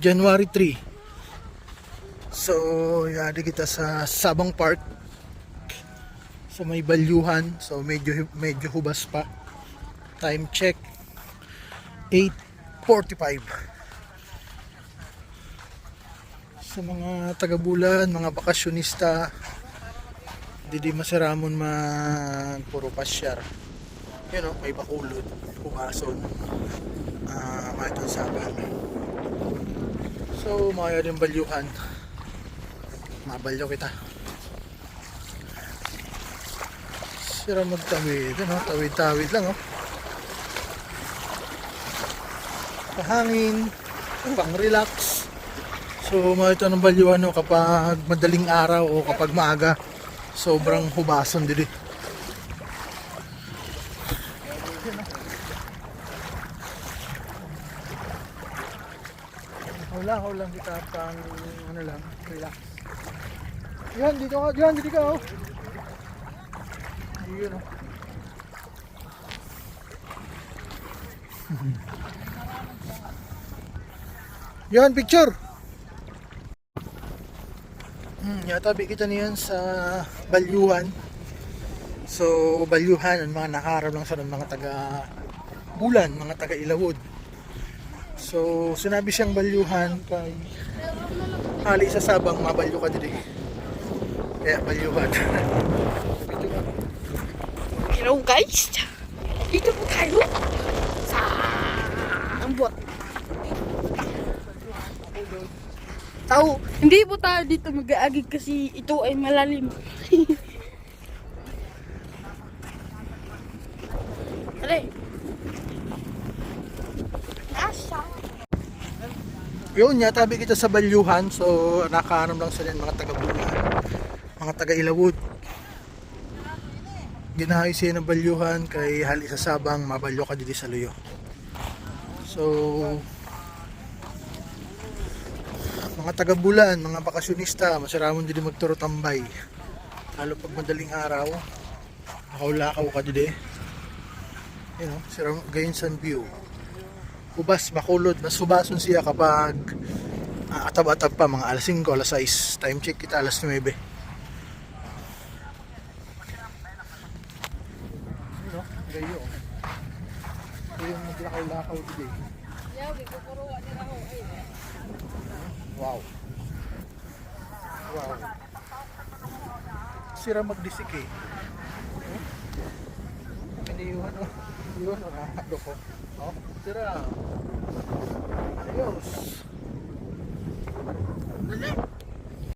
January 3. So, yari kita sa Sabang Park. So, may balyuhan. So, medyo hubas pa. Time check 8:45. Sa mga taga-Bulan, mga bakasyonista, di masiramon man puro pasyar. You know, may Bacolod, Pumason, Matong Saban. So, mga yung balyuhan. Mabalyo kita. Sira magtawid, ano? Tawid-tawid lang, oh. Pahangin, pang relax. So, mga ito ng balyuhan, no, kapag madaling araw o kapag maaga, sobrang hubason dili. Hula kita pang ano lang, relax. Yan, dito ka, yan, dito ka, oh. Yun, oh. Yan, picture. Yatabi kita niyan sa balyuhan. So, balyuhan, ang mga nakaharap lang sa mga taga-Bulan, mga taga-Ilawod. So, sinabi siyang balyuhan kay hali sa Sabang, mabalyo ka din. Kaya balyuhan. Hello guys! Dito po tayo sa ambot. Tao, hindi po tayo dito mag-aagig kasi ito ay malalim. Alay. Nasa. Yun, yatabi kita sa balyuhan. So, nakaanam lang sila mga taga-Bulan, mga taga-Ilawod. Ginahay siya ng balyuhan kay hali sa Sabang, mabalyo ka dito sa Luyo. So, mga taga-Bulan, mga bakasyonista, masiramon din magturo tambay. Lalo pag madaling araw, lakaw-lakaw ka din. You know, siram Gainsan View. Ubas, Bacolod, mas hubason siya kapag atab-atab pa, mga alas 5, alas 6. Time check kita, alas 9. You know, gayo. Ito yung maglakaw-lakaw today. Wow. Wow. Sira magdisik eh. Hindi yun, ano? Yun, ano ko. Oh, sira. Ayos.